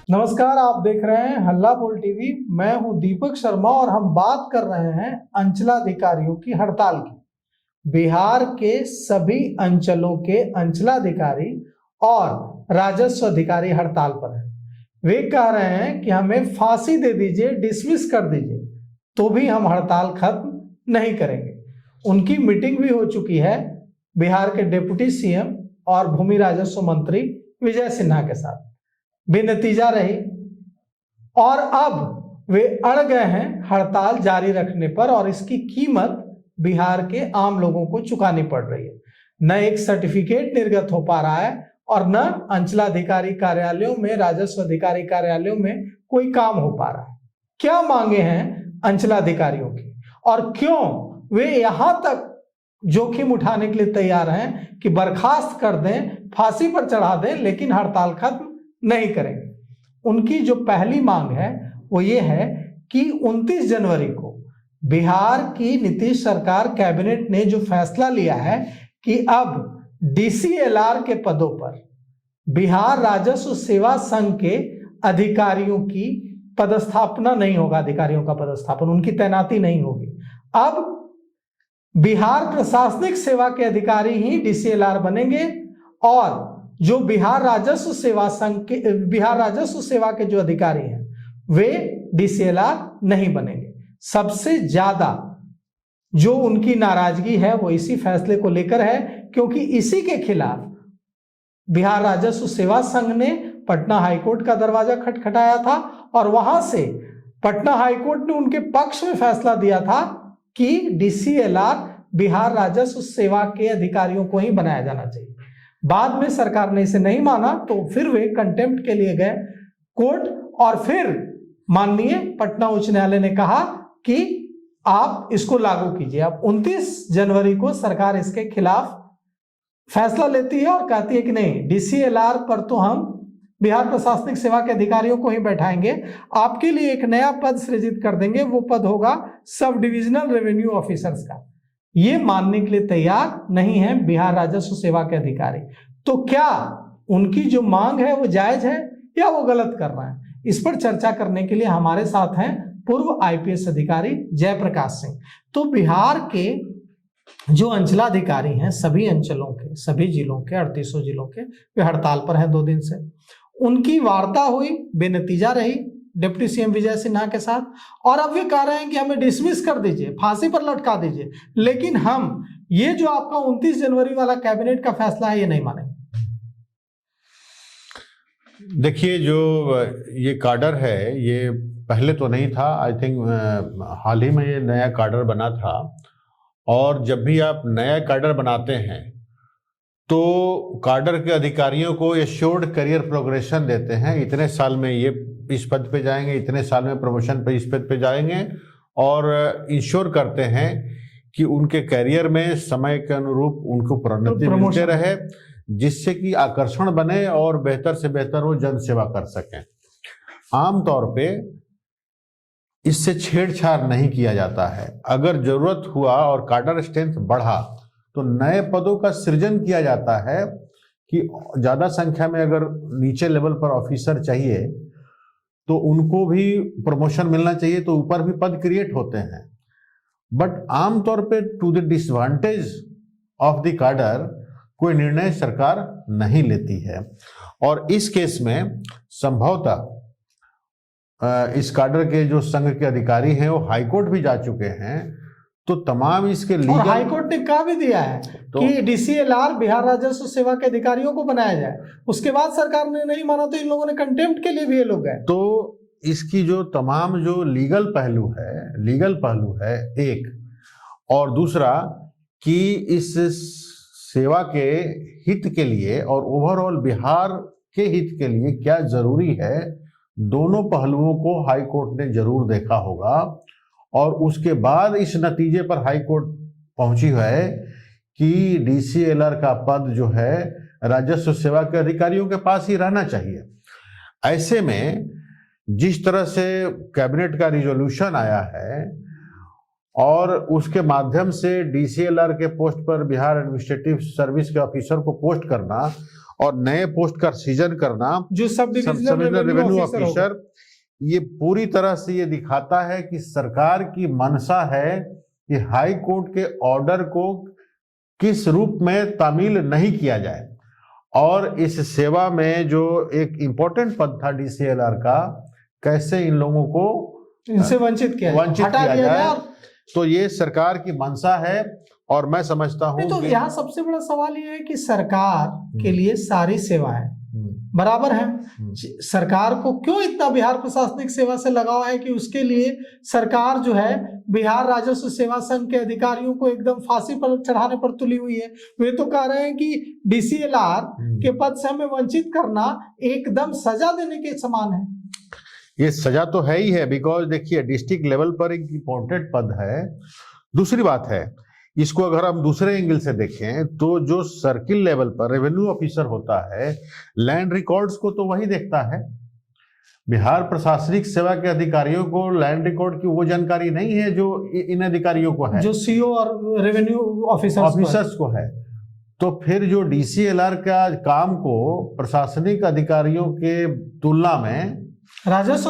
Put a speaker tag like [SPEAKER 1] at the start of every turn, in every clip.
[SPEAKER 1] नमस्कार, आप देख रहे हैं हल्ला बोल टीवी। मैं हूं दीपक शर्मा और हम बात कर रहे हैं अंचलाधिकारियों की हड़ताल की। बिहार के सभी अंचलों के अंचलाधिकारी और राजस्व अधिकारी हड़ताल पर हैं। वे कह रहे हैं कि हमें फांसी दे दीजिए, डिसमिस कर दीजिए, तो भी हम हड़ताल खत्म नहीं करेंगे। उनकी मीटिंग भी हो चुकी है बिहार के डिप्टी सीएम और भूमि राजस्व मंत्री विजय सिन्हा के साथ, बेनतीजा रही और अब वे अड़ गए हैं हड़ताल जारी रखने पर और इसकी कीमत बिहार के आम लोगों को चुकानी पड़ रही है। न एक सर्टिफिकेट निर्गत हो पा रहा है और न अंचलाधिकारी कार्यालयों में, राजस्व अधिकारी कार्यालयों में कोई काम हो पा रहा है। क्या मांगे हैं अंचलाधिकारियों की और क्यों वे यहां तक जोखिम उठाने के लिए तैयार हैं कि बर्खास्त कर दें, फांसी पर चढ़ा दें, लेकिन हड़ताल खत्म नहीं करेंगे। उनकी जो पहली मांग है वो ये है कि 29 जनवरी को बिहार की नीतीश सरकार कैबिनेट ने जो फैसला लिया है कि अब डीसीएलआर के पदों पर बिहार राजस्व सेवा संघ के अधिकारियों की पदस्थापना नहीं होगा, अधिकारियों का पदस्थापन, उनकी तैनाती नहीं होगी। अब बिहार प्रशासनिक सेवा के अधिकारी ही डीसीएलआर बनेंगे और जो बिहार राजस्व सेवा संघ के, बिहार राजस्व सेवा के जो अधिकारी हैं वे डीसीएलआर नहीं बनेंगे। सबसे ज्यादा जो उनकी नाराजगी है वो इसी फैसले को लेकर है, क्योंकि इसी के खिलाफ बिहार राजस्व सेवा संघ ने पटना हाईकोर्ट का दरवाजा खटखटाया था और वहां से पटना हाईकोर्ट ने उनके पक्ष में फैसला दिया था कि डीसीएलआर बिहार राजस्व सेवा के अधिकारियों को ही बनाया जाना चाहिए। बाद में सरकार ने इसे नहीं माना तो फिर वे कंटेम्प्ट के लिए गए कोर्ट और फिर माननीय पटना उच्च न्यायालय ने कहा कि आप इसको लागू कीजिए। अब 29 जनवरी को सरकार इसके खिलाफ फैसला लेती है और कहती है कि नहीं, डीसीएलआर पर तो हम बिहार प्रशासनिक सेवा के अधिकारियों को ही बैठाएंगे, आपके लिए एक नया पद सृजित कर देंगे, वो पद होगा सब डिविजनल रेवेन्यू ऑफिसर्स का। ये मानने के लिए तैयार नहीं है बिहार राजस्व सेवा के अधिकारी। तो क्या उनकी जो मांग है वो जायज है या वो गलत कर रहे हैं? इस पर चर्चा करने के लिए हमारे साथ हैं पूर्व आईपीएस अधिकारी जयप्रकाश सिंह। तो बिहार के जो अंचलाधिकारी हैं सभी अंचलों के, सभी जिलों के, 3800 जिलों के, वे हड़ताल पर हैं 2 दिन से। उनकी वार्ता हुई, बेनतीजा रही डिप्टी सीएम विजय सिन्हा के साथ और अब वे कह रहे हैं कि हमें डिसमिस कर दीजिए, फांसी पर लटका दीजिए, लेकिन हम ये जो आपका 29 जनवरी वाला कैबिनेट का फैसला है ये नहीं मानेंगे।
[SPEAKER 2] देखिए, जो ये काडर है ये पहले तो नहीं था, आई थिंक हाल ही में ये नया काडर बना था। और जब भी आप नया काडर बनाते हैं तो काडर के अधिकारियों को एश्योर्ड करियर प्रोग्रेशन देते हैं। इतने साल में ये इस पद पे जाएंगे, इतने साल में प्रमोशन पे इस पद पे जाएंगे और इंश्योर करते हैं कि उनके करियर में समय के अनुरूप उनको प्रोन्नति मिलते रहे, जिससे कि आकर्षण बने और बेहतर से बेहतर वो जन सेवा कर सकें। आमतौर पे इससे छेड़छाड़ नहीं किया जाता है। अगर जरूरत हुआ और काडर स्ट्रेंथ बढ़ा तो नए पदों का सृजन किया जाता है कि ज्यादा संख्या में अगर नीचे लेवल पर ऑफिसर चाहिए तो उनको भी प्रमोशन मिलना चाहिए, तो ऊपर भी पद क्रिएट होते हैं। बट आमतौर पे to the disadvantage of the cadre कोई निर्णय सरकार नहीं लेती है। और इस केस में संभवतः इस काडर के जो संघ के अधिकारी हैं वो हाईकोर्ट भी जा चुके हैं, तो तमाम इसके लीगल,
[SPEAKER 1] और हाईकोर्ट ने कहा भी दिया है कि डीसीएलआर बिहार राजस्व सेवा के अधिकारियों को बनाया जाए। उसके बाद सरकार ने नहीं माना तो इन लोगों ने कंटेम्प्ट के लिए भी ये लोग गए।
[SPEAKER 2] तो इसकी जो तमाम जो लीगल पहलू है एक, और दूसरा कि इस सेवा के हित के लिए और ओवरऑल बिहार के हित के लिए क्या जरूरी है, दोनों पहलुओं को हाई कोर्ट ने जरूर देखा होगा और उसके बाद इस नतीजे पर हाई कोर्ट पहुंची है कि डीसीएलआर का पद जो है राजस्व सेवा के अधिकारियों के पास ही रहना चाहिए। ऐसे में जिस तरह से कैबिनेट का रिजोल्यूशन आया है और उसके माध्यम से डीसीएलआर के पोस्ट पर बिहार एडमिनिस्ट्रेटिव सर्विस के ऑफिसर को पोस्ट करना और नए पोस्ट का सृजन करना,
[SPEAKER 1] जो सब डिविजनल
[SPEAKER 2] रेवेन्यू ऑफिसर, ये पूरी तरह से ये दिखाता है कि सरकार की मंशा है कि हाई कोर्ट के ऑर्डर को किस रूप में तामील नहीं किया जाए और इस सेवा में जो एक इम्पोर्टेंट पद था डीसीएलआर का, कैसे इन लोगों को
[SPEAKER 1] इनसे वंचित किया
[SPEAKER 2] जाए। तो ये सरकार की मंशा है और मैं समझता हूं
[SPEAKER 1] तो यहाँ सबसे बड़ा सवाल ये है कि सरकार के लिए सारी सेवाएं बराबर हैं। सरकार को क्यों इतना बिहार प्रशासनिक सेवा से लगाव है कि उसके लिए सरकार जो है बिहार राजस्व सेवा संघ के अधिकारियों को एकदम फांसी पर चढ़ाने पर तुली हुई है। वे तो कह रहे हैं कि डीसीएलआर के पद से हमें वंचित करना एकदम सजा देने के समान है।
[SPEAKER 2] ये सजा तो है ही है, बिकॉज देखिए डिस्ट्रिक्ट लेवल पर एक इम्पोर्टेंट पद है। दूसरी बात है, इसको अगर हम दूसरे एंगल से देखें तो जो सर्किल लेवल पर रेवेन्यू ऑफिसर होता है, लैंड रिकॉर्ड्स को तो वही देखता है। बिहार प्रशासनिक सेवा के अधिकारियों को लैंड रिकॉर्ड की वो जानकारी नहीं है जो इन अधिकारियों को है,
[SPEAKER 1] जो सीओ और रेवेन्यू ऑफिसर्स
[SPEAKER 2] को है। तो फिर जो डीसीएलआर का काम को प्रशासनिक अधिकारियों के तुलना में राजस्व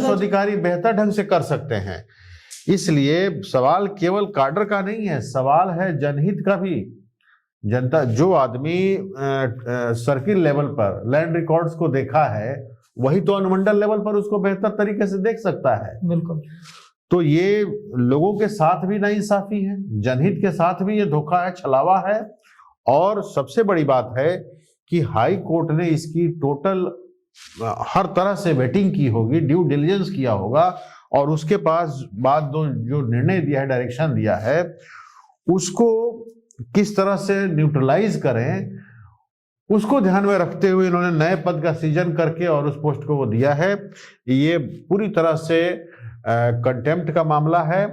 [SPEAKER 2] अधिकारी बेहतर ढंग से कर सकते हैं। इसलिए सवाल केवल काडर का नहीं है, सवाल है जनहित का भी। जनता, जो आदमी सर्किल लेवल पर लैंड रिकॉर्ड्स को देखा है, वही तो अनुमंडल लेवल पर उसको बेहतर तरीके से देख सकता है।
[SPEAKER 1] बिल्कुल।
[SPEAKER 2] तो ये लोगों के साथ भी नाइंसाफी है, जनहित के साथ भी ये धोखा है, छलावा है। और सबसे बड़ी बात है कि हाई कोर्ट ने इसकी टोटल हर तरह से वेटिंग की होगी, ड्यू डिलिजेंस किया होगा और उसके पास बाद जो निर्णय दिया है, डायरेक्शन दिया है, उसको किस तरह से न्यूट्रलाइज करें, उसको ध्यान में रखते हुए इन्होंने नए पद का सृजन करके और उस पोस्ट को वो दिया है। ये पूरी तरह से कंटेम्प्ट का मामला है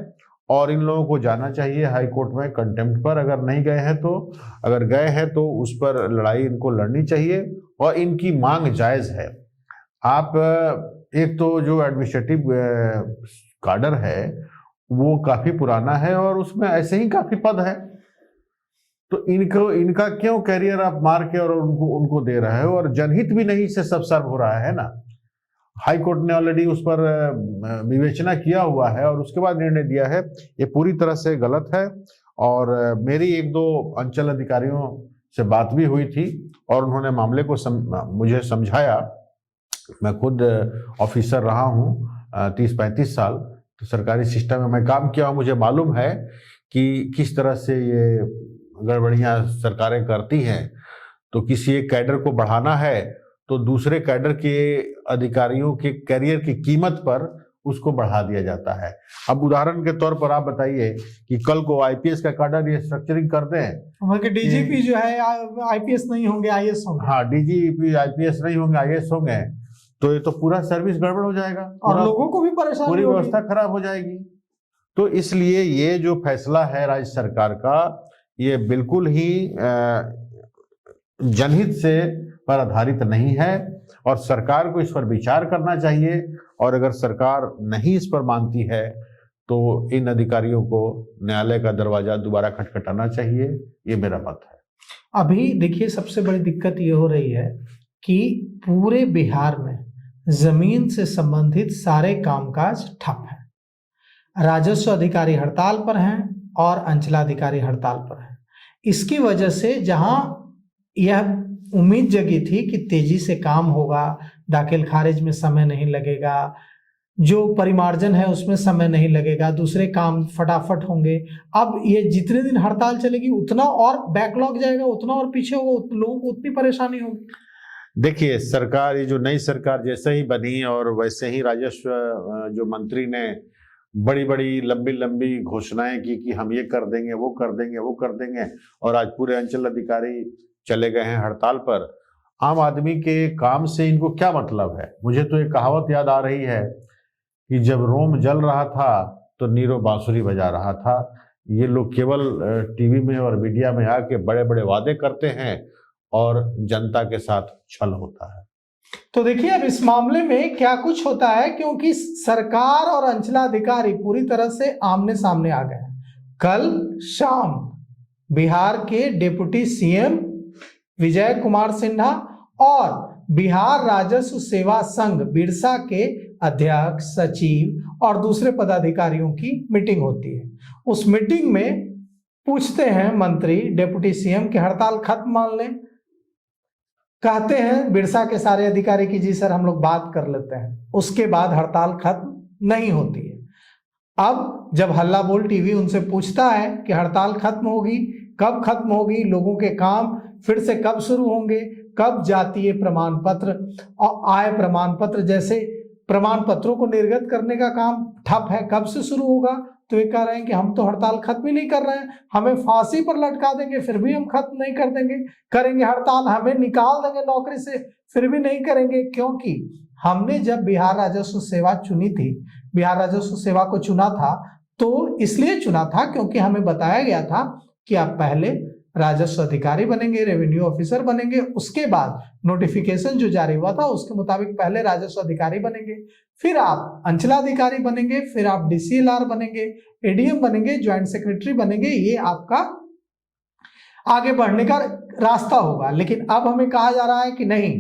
[SPEAKER 2] और इन लोगों को जाना चाहिए हाई कोर्ट में कंटेम्प्ट पर। अगर नहीं गए हैं तो, अगर गए हैं तो उस पर लड़ाई इनको लड़नी चाहिए और इनकी मांग जायज है। आप एक तो जो एडमिनिस्ट्रेटिव काडर है वो काफी पुराना है और उसमें ऐसे ही काफी पद है, तो इनका क्यों कैरियर आप मार के और उनको दे रहे हो, और जनहित भी नहीं से सब सर्व हो रहा है ना। हाई कोर्ट ने ऑलरेडी उस पर विवेचना किया हुआ है और उसके बाद निर्णय दिया है। ये पूरी तरह से गलत है और मेरी एक दो अंचल अधिकारियों से बात भी हुई थी और उन्होंने मामले को मुझे समझाया। मैं खुद ऑफिसर रहा हूँ 30-35 साल, तो सरकारी सिस्टम में मैं काम किया हूँ, मुझे मालूम है कि किस तरह से ये गड़बड़ियाँ सरकारें करती हैं। तो किसी एक कैडर को बढ़ाना है तो दूसरे कैडर के अधिकारियों के करियर की कीमत पर उसको बढ़ा दिया जाता है। अब उदाहरण के तौर पर आप बताइए कि कल को आईपीएस का कैडर ये स्ट्रक्चरिंग कर दें,
[SPEAKER 1] डीजीपी जो है आईपीएस नहीं होंगे, आईएएस होंगे।
[SPEAKER 2] हाँ, डीजीपी आईपीएस नहीं होंगे, आईएएस होंगे, तो ये तो पूरा सर्विस गड़बड़ हो जाएगा
[SPEAKER 1] और लोगों को भी परेशानी,
[SPEAKER 2] पूरी व्यवस्था खराब हो जाएगी। तो इसलिए ये जो फैसला है राज्य सरकार का, ये बिल्कुल ही जनहित से पर आधारित नहीं है और सरकार को इस पर विचार करना चाहिए। और अगर सरकार नहीं इस पर मानती है तो इन अधिकारियों को न्यायालय का दरवाजा दोबारा खटखटाना चाहिए, ये मेरा मत है।
[SPEAKER 1] अभी देखिए सबसे बड़ी दिक्कत ये हो रही है कि पूरे बिहार में जमीन से संबंधित सारे कामकाज ठप है। राजस्व अधिकारी हड़ताल पर हैं और अंचलाधिकारी हड़ताल पर हैं। इसकी वजह से जहां यह उम्मीद जगी थी कि तेजी से काम होगा, दाखिल खारिज में समय नहीं लगेगा, जो परिमार्जन है उसमें समय नहीं लगेगा, दूसरे काम फटाफट होंगे, अब ये जितने दिन हड़ताल चलेगी उतना और बैकलॉग जाएगा, उतना और पीछे होगा, लोगों को उतनी परेशानी होगी।
[SPEAKER 2] देखिए सरकार, ये जो नई सरकार जैसे ही बनी और वैसे ही राजस्व जो मंत्री ने बड़ी बड़ी लंबी लंबी घोषणाएं की कि हम ये कर देंगे, वो कर देंगे, वो कर देंगे, और आज पूरे अंचल अधिकारी चले गए हैं हड़ताल पर। आम आदमी के काम से इनको क्या मतलब है? मुझे तो एक कहावत याद आ रही है कि जब रोम जल रहा था तो नीरो बांसुरी बजा रहा था। ये लोग केवल टीवी में और मीडिया में आके बड़े बड़े वादे करते हैं और जनता के साथ छल होता है।
[SPEAKER 1] तो देखिए अब इस मामले में क्या कुछ होता है, क्योंकि सरकार और अंचलाधिकारी पूरी तरह से आमने सामने आ गए हैं। कल शाम बिहार के डिप्टी सीएम विजय कुमार सिन्हा और बिहार राजस्व सेवा संघ बिरसा के अध्यक्ष, सचिव और दूसरे पदाधिकारियों की मीटिंग होती है। उस मीटिंग में पूछते हैं मंत्री डिप्टी सीएम की हड़ताल खत्म मान लें। कहते हैं बिरसा के सारे अधिकारी की जी सर हम लोग बात कर लेते हैं। उसके बाद हड़ताल खत्म नहीं होती है। अब जब हल्ला बोल टीवी उनसे पूछता है कि हड़ताल खत्म होगी, कब खत्म होगी, लोगों के काम फिर से कब शुरू होंगे, कब जातीय प्रमाण पत्र और आय प्रमाण पत्र जैसे प्रमाण पत्रों को निर्गत करने का काम ठप है, कब से शुरू होगा, तो ये कह रहे हैं कि हम तो हड़ताल खत्म ही नहीं कर रहे हैं, हमें फांसी पर लटका देंगे फिर भी हम खत्म नहीं कर देंगे, करेंगे हड़ताल, हमें निकाल देंगे नौकरी से फिर भी नहीं करेंगे। क्योंकि हमने जब बिहार राजस्व सेवा चुनी थी, बिहार राजस्व सेवा को चुना था तो इसलिए चुना था क्योंकि हमें बताया गया था कि आप पहले राजस्व अधिकारी बनेंगे, रेवेन्यू ऑफिसर बनेंगे, उसके बाद नोटिफिकेशन जो जारी हुआ था उसके मुताबिक पहले राजस्व अधिकारी बनेंगे, फिर आप अंचलाधिकारी बनेंगे, फिर आप डीसीएलआर बनेंगे, एडीएम बनेंगे, ज्वाइंट सेक्रेटरी बनेंगे। ये आपका आगे बढ़ने का रास्ता होगा। लेकिन अब हमें कहा जा रहा है कि नहीं,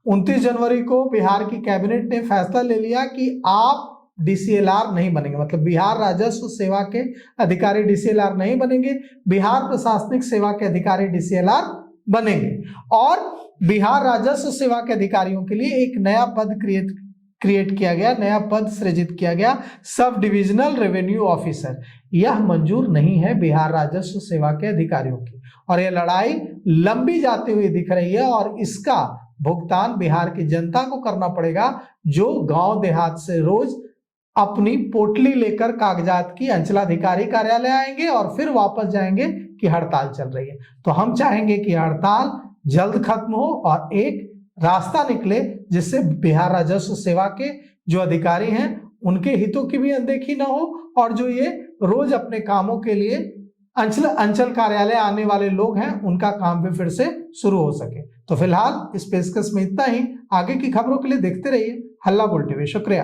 [SPEAKER 1] 29 जनवरी को बिहार की कैबिनेट ने फैसला ले लिया कि आप डीसीएलआर नहीं बनेंगे, मतलब बिहार राजस्व सेवा के अधिकारी डीसीएलआर नहीं बनेंगे, बिहार प्रशासनिक सेवा के अधिकारी डीसीएलआर बनेंगे। और बिहार राजस्व सेवा के अधिकारियों के लिए एक नया पद क्रिएट किया गया, नया पद सृजित किया गया, सब डिविजनल रेवेन्यू ऑफिसर। यह मंजूर नहीं है बिहार राजस्व सेवा के अधिकारियों की, और यह लड़ाई लंबी जाती हुई दिख रही है और इसका भुगतान बिहार की जनता को करना पड़ेगा, जो गांव देहात से रोज अपनी पोटली लेकर कागजात की अंचलाधिकारी कार्यालय आएंगे और फिर वापस जाएंगे कि हड़ताल चल रही है। तो हम चाहेंगे कि हड़ताल जल्द खत्म हो और एक रास्ता निकले जिससे बिहार राजस्व सेवा के जो अधिकारी हैं उनके हितों की भी अनदेखी ना हो, और जो ये रोज अपने कामों के लिए अंचल कार्यालय आने वाले लोग हैं उनका काम भी फिर से शुरू हो सके। तो फिलहाल इस पेशकश में इतना ही। आगे की खबरों के लिए देखते रहिए हल्ला बोल टीवी। शुक्रिया।